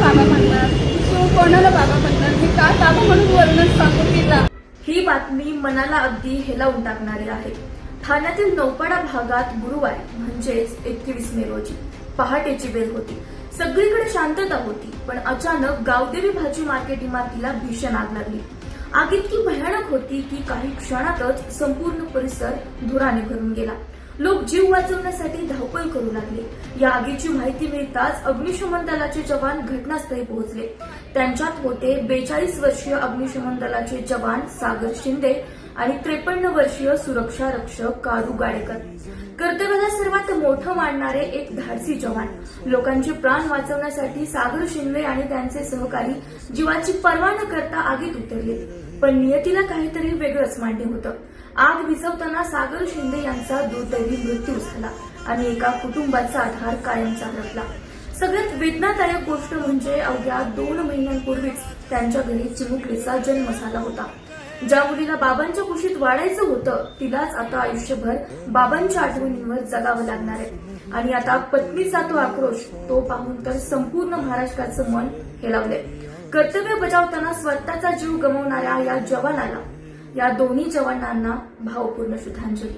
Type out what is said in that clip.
बाबा म्हणणार, तू कोणाला बाबा म्हणणार, मी का बाबा म्हणून वर्णन सांगू तिला. ही बातमी मनाला अगदी हेलावून टाकणारी आहे. ठाण्यातील नौपाडा भागात गुरुवारी म्हणजेच 21 मे रोजी पहाटेची वेळ होती. सगळीकडे शांतता होती, पण अचानक गावदेवी भाजी मार्केट इमारतीला भीषण आग लागली. आग इतकी भयानक होती की काही क्षणातच संपूर्ण परिसर धुराने भरून गेला. लोक जीव वाचवण्यासाठी धावपळ करू लागले. या आगीची माहिती मिळताच अग्निशमन दलाचे जवान घटनास्थळी पोहोचले. त्यांच्यात होते 42 वर्षीय अग्निशमन दलाचे जवान सागर शिंदे आणि 53 वर्षीय सुरक्षा रक्षक कारू गाडेकर. कर्तव्याला सर्वात मोठं मानणारे एक धाडसी जवान. लोकांचे प्राण वाचवण्यासाठी सागर शिंदे आणि त्यांचे सहकारी जीवाची पर्वा न करता आगीत उतरले. पण नियतीला काहीतरी वेगळंच मांडले होतं. आग विझवताना सागर शिंदे यांचा दुर्दैवी मृत्यू झाला आणि एका कुटुंबाचा आधार कायमचा हरपला. सगळ्यात वेदनादायक गोष्ट म्हणजे अवघ्या 2 महिन्यांपूर्वीच त्यांच्या घरी चिमुकलीचा जन्म झाला होता. ज्या मुलीला बाबांच्या कुशीत वाढायचं होतं तिलाच आता आयुष्यभर बाबांच्या आठवणींवर जगावं लागणार आहे. आणि आता पत्नीचा तो आक्रोश तो पाहून तर संपूर्ण महाराष्ट्राचं मन हेलावलंय. कर्तव्य बजावताना स्वतःचा जीव गमावणाऱ्या या जवानाला, या दोन्ही जवानांना भावपूर्ण श्रद्धांजली.